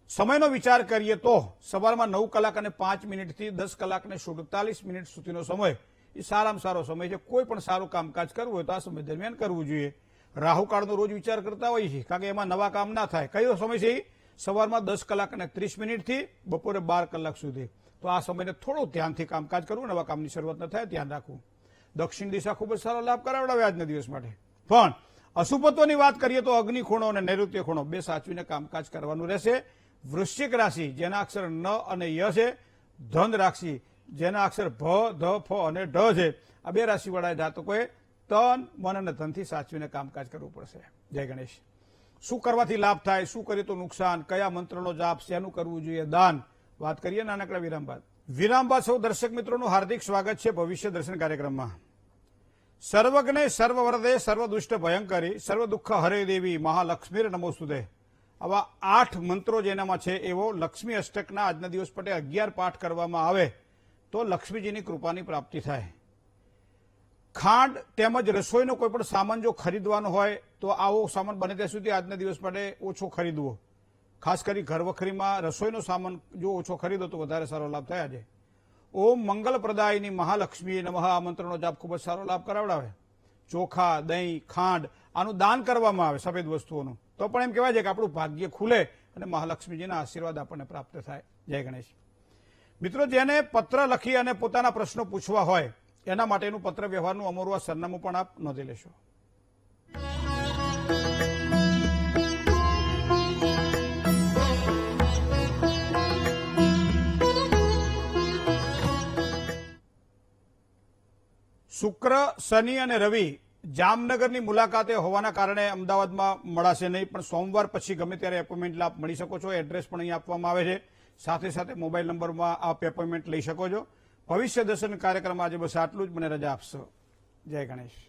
સમયનો વિચાર કરીએ તો સવારમાં 9 કલાક અને 5 મિનિટથી 10 કલાક અને 47 મિનિટ સુધીનો સમય એ સારામાં સારો સમય છે. કોઈ પણ સારું કામકાજ કરવું હોય તો આ સમય દરમિયાન કરવું જોઈએ. રાહુકાળનો રોજ વિચાર કરતા હોઈએ છીએ કારણ કે એમાં નવા કામ ના થાય. કયો સમય છે? સવારમાં 10 કલાક અને 30 મિનિટથી બપોરે 12 કલાક સુધી. તો આ સમયને થોડું ધ્યાનથી કામકાજ કરવું, નવા કામની શરૂઆત ન થાય ધ્યાન રાખવું. દક્ષિણ દિશા ખૂબ જ સારો લાભ કરાવડાવે આજના દિવસ માટે. પણ અશુભત્વની વાત કરીએ તો અગ્નિ ખૂણો અને નૈઋત્ય ખૂણો બે સાચવીને કામકાજ કરવાનું રહેશે. વૃશ્ચિક રાશિ જેના અક્ષર ન અને ય છે, ધન રાશિ જેના અક્ષર ભ, ધ, ફ અને ઢ છે, આ બે રાશિવાળા જાતકોએ તન, મન અને ધનથી સાચવીને કામકાજ કરવું પડશે. જય ગણેશ. શું કરવાથી લાભ થાય, શું કરીએ તો નુકસાન, કયા મંત્રનો જાપ, શેનું કરવું જોઈએ, દાન, વાત કરીએ નાનકડા વિરામ બાદ. વિરામ બાદ સૌ દર્શક મિત્રોનું હાર્દિક સ્વાગત છે ભવિષ્ય દર્શન કાર્યક્રમમાં. સર્વજ્ઞે સર્વવરદે સર્વદુષ્ટ ભયંકરી સર્વ દુઃખ હરે દેવી મહાલક્ષ્મીર નમોસ્તુતે. આવા 8 મંત્રો જેનામાં છે એવો લક્ષ્મી અષ્ટકના આજના દિવસ માટે 11 પાઠ કરવામાં આવે તો લક્ષ્મીજીની કૃપાની પ્રાપ્તિ થાય. ખાંડ તેમજ રસોઈનો કોઈ પણ સામાન જો ખરીદવાનો હોય તો આવો સામાન બને ત્યાં સુધી આજના દિવસ માટે ઓછો ખરીદવો. ખાસ કરી ઘર વખરીમાં રસોઈનો સામાન જો ઓછો ખરીદો તો વધારે સારો લાભ થાય. આજે ઓમ મંગલ પ્રદાયની મહાલક્ષ્મી નમઃ આ મંત્રનો જાપ ખૂબ જ સારો લાભ કરાવડાવે. ચોખા, દહીં, ખાંડ આનું દાન કરવામાં આવે સફેદ વસ્તુઓનું તો પણ એમ કહેવાય છે કે આપણું ભાગ્ય ખુલે અને મહાલક્ષ્મીજીના આશીર્વાદ આપણને પ્રાપ્ત થાય. જય ગણેશ. મિત્રો, જેને પત્ર લખી અને પોતાના પ્રશ્નો પૂછવા હોય એના માટેનું પત્ર વ્યવહારનું અમારું આ સરનામું પણ આપ નોંધી લેશો. શુક્ર, શનિ અને રવિ જામનગરની મુલાકાતે હોવાના કારણે અમદાવાદમાં મળાશે નહીં, પણ સોમવાર પછી ગમે ત્યારે એપોઇન્ટમેન્ટ આપ મળી શકો છો. એડ્રેસ પણ અહીં આપવામાં આવે છે. સાથે સાથે મોબાઈલ નંબરમાં આપ એપોઇન્ટમેન્ટ લઈ શકો છો. ભવિષ્ય દર્શન કાર્યક્રમ આજે બસ આટલું જ. મને રજા આપશો. જય ગણેશ.